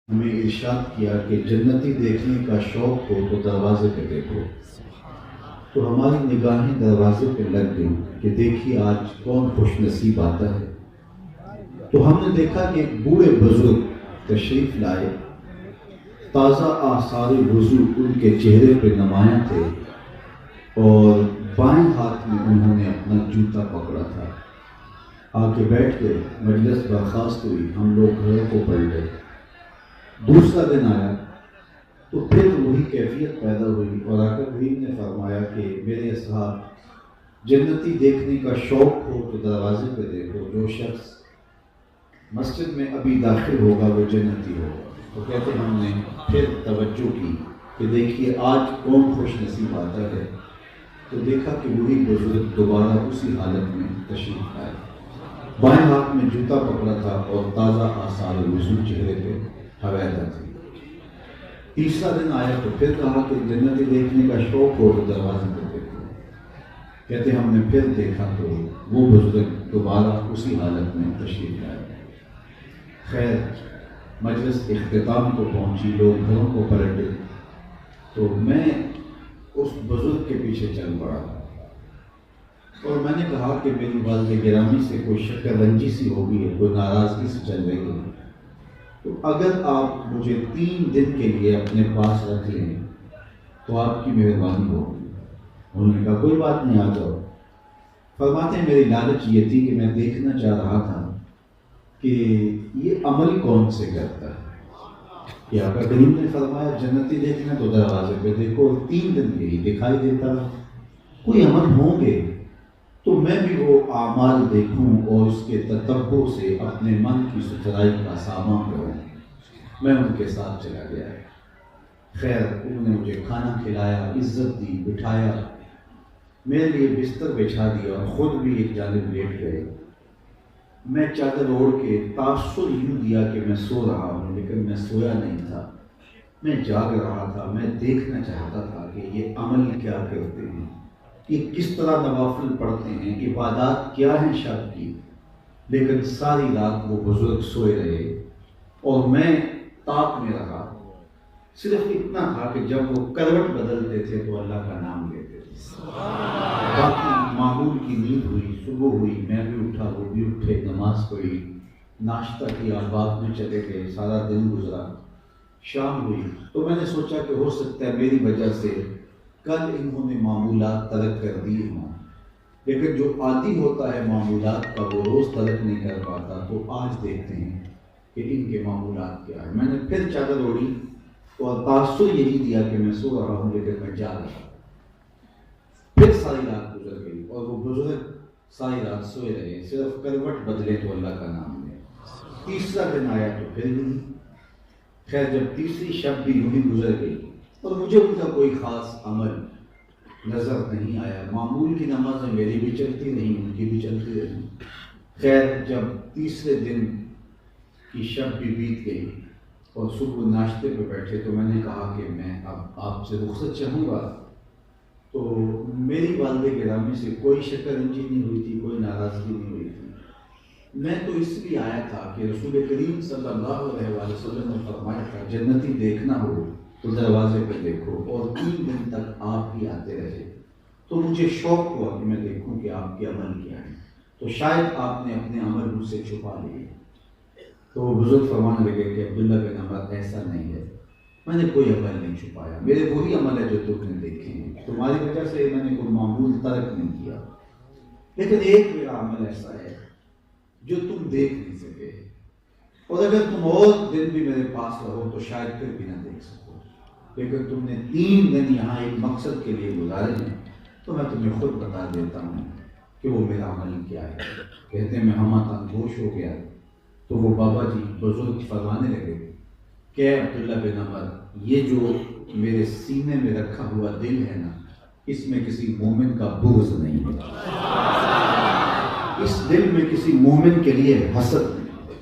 ہمیں ارشاد کیا کہ جنتی دیکھنے کا شوق ہو تو دروازے پہ دیکھو، تو ہماری نگاہیں دروازے پہ لگ گئیں کہ دیکھیے آج کون خوش نصیب آتا ہے۔ تو ہم نے دیکھا کہ ایک بوڑھے بزرگ تشریف لائے، تازہ آثار وضو ان کے چہرے پہ نمایاں تھے اور بائیں ہاتھ میں انہوں نے اپنا جوتا پکڑا تھا۔ آ کے بیٹھ گئے، مجلس برخاست ہوئی، ہم لوگ گھروں کو پلٹے۔ دوسرا دن آیا تو پھر وہی کیفیت پیدا ہوئی اور آقا کریم نے فرمایا کہ میرے اصحاب، جنتی دیکھنے کا شوق ہو تو دروازے پہ دیکھو، جو شخص مسجد میں ابھی داخل ہوگا وہ جنتی ہوگا۔ تو کہتے ہم نے پھر توجہ کی کہ دیکھیے آج کون خوش نصیب آتا ہے، تو دیکھا کہ وہی بزرگ دوبارہ اسی حالت میں تشریف لائے، بائیں ہاتھ میں جوتا پکڑا تھا اور تازہ آثار وضو چہرے پہ حویدہ تھی۔ تیسرا دن آیا تو پھر کہا کہ جنتی دیکھنے کا شوق ہو تو دروازے پہ دیکھو۔ کہتے ہم نے پھر دیکھا تو وہ بزرگ دوبارہ اسی حالت میں تشریف لائے۔ خیر، مجلس اختتام کو پہنچی، لوگ گھروں کو پلٹے، تو میں اس بزرگ کے پیچھے چل پڑا اور میں نے کہا کہ میری والد گرامی سے کوئی شکر رنجی سی ہوگی ہے، کوئی ناراضگی سے چل رہی ہے، تو اگر آپ مجھے 3 دن کے لیے اپنے پاس رکھ لیں تو آپ کی مہربانی ہوگی۔ انہوں نے کہا کوئی بات نہیں، آ جاؤ۔ فرماتے ہیں میری لالچ یہ تھی کہ میں دیکھنا چاہ رہا تھا کہ یہ عمل کون سے کرتا ہے، کہ آقا کریم نے فرمایا جنتی دیکھنا تو دروازے پہ دیکھو، اور 3 دن یہی دکھائی دیتا ہے، کوئی عمل ہوں گے تو میں بھی وہ اعمال دیکھوں اور اس کے تتبع سے اپنے من کی ستھرائی کا سامان کروں۔ میں ان کے ساتھ چلا گیا۔ خیر، انہوں نے مجھے کھانا کھلایا، عزت دی، بٹھایا، میرے لیے بستر بچھا دیا اور خود بھی ایک جانب لیٹ گئے۔ میں چادر اوڑھ کے تاثر یوں دیا کہ میں سو رہا ہوں، لیکن میں سویا نہیں تھا، میں جاگ رہا تھا۔ میں دیکھنا چاہتا تھا کہ یہ عمل کیا کرتے ہیں، یہ کس طرح نوافل پڑھتے ہیں، عبادات کیا ہیں شب کی۔ لیکن ساری رات وہ بزرگ سوئے رہے اور میں تاپ میں رہا۔ صرف اتنا تھا کہ جب وہ کروٹ بدلتے تھے تو اللہ کا نام لیتے تھے۔ باقی معمول کی نیند ہوئی، صبح ہوئی، میں بھی اٹھا، وہ بھی اٹھے، نماز پڑھی، ناشتہ کیا، باغ میں چلے گئے، سارا دن گزرا۔ شام ہوئی تو میں نے سوچا کہ ہو سکتا ہے میری وجہ سے کل انہوں نے معمولات ترک کر دیے ہوں، لیکن جو عادی ہوتا ہے معمولات کا وہ روز ترک نہیں کر پاتا، تو آج دیکھتے ہیں کہ ان کے معمولات کیا ہے۔ میں نے پھر چادر اوڑھی اور تاثر یہی دیا کہ میں سو رہا ہوں، لیکن میں جاگ رہا ہوں۔ پھر ساری رات گزر گئی اور وہ بزرگ ساری رات سوئے رہے، صرف کروٹ بدلے تو اللہ کا نام لے۔ تیسرا دن آیا تو پھر یوں۔ خیر، جب تیسری شب بھی یوں ہی گزر گئی اور مجھے ان کا کوئی خاص عمل نظر نہیں آیا، معمول کی نمازیں میری بھی چلتی رہیں، ان کی بھی چلتی رہیں۔ خیر، جب تیسرے دن کی شب بھی بیت گئی اور صبح ناشتے پہ بیٹھے تو میں نے کہا کہ میں اب آپ سے رخصت چاہوں گا، تو میری والد گرامی سے کوئی شکر رنجی نہیں ہوئی تھی، کوئی ناراضگی نہیں ہوئی تھی۔ میں تو اس لیے آیا تھا کہ رسول کریم صلی اللہ علیہ وآلہ وسلم نے فرمایا تھا جنتی دیکھنا ہو تو دروازے پہ دیکھو، اور 3 دن تک آپ ہی آتے رہے، تو مجھے شوق ہوا کہ میں دیکھوں کہ آپ کے عمل کیا ہے، تو شاید آپ نے اپنے عمل مجھ سے چھپا لیے۔ تو وہ بزرگ فرمانے لگے کہ عبداللہ بن عمر ایسا نہیں ہے، میں نے کوئی عمل نہیں چھپایا، میرے وہی عمل ہے جو تم نے دیکھے ہیں، تمہاری وجہ سے میں نے کوئی معمول ترک نہیں کیا، لیکن ایک میرا عمل ایسا ہے جو تم دیکھ نہیں سکے، اور اگر تم اور دن بھی میرے پاس رہو تو شاید پھر بھی نہ دیکھ سکو، لیکن تم نے 3 دن یہاں ایک مقصد کے لیے گزارے ہیں، تو میں تمہیں خود بتا دیتا ہوں کہ وہ میرا عمل کیا ہے۔ کہتے ہیں میں ہمہ گوش ہو گیا، تو وہ بابا جی بزرگ فرمانے لگے کہ عبداللہ بن عمر، یہ جو میرے سینے میں رکھا ہوا دل ہے نا، اس میں کسی مومن کا بغض نہیں ہے، اس دل میں کسی مومن کے لیے حسد نہیں ہے۔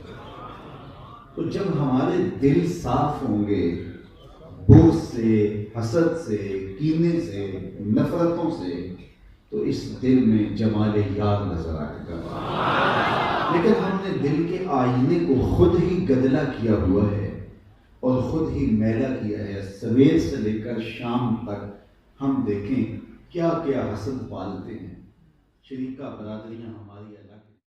تو جب ہمارے دل صاف ہوں گے بغض سے، حسد سے، کینے سے، نفرتوں سے، تو اس دل میں جمال یار نظر آئے گا۔ لیکن ہم نے دل کے آئینے کو خود ہی گدلا کیا ہوا ہے اور خود ہی میلا کیا ہے. سویر سے لے کر شام تک ہم دیکھیں کیا کیا حسد پالتے ہیں. شریکہ برادریاں ہماری الگ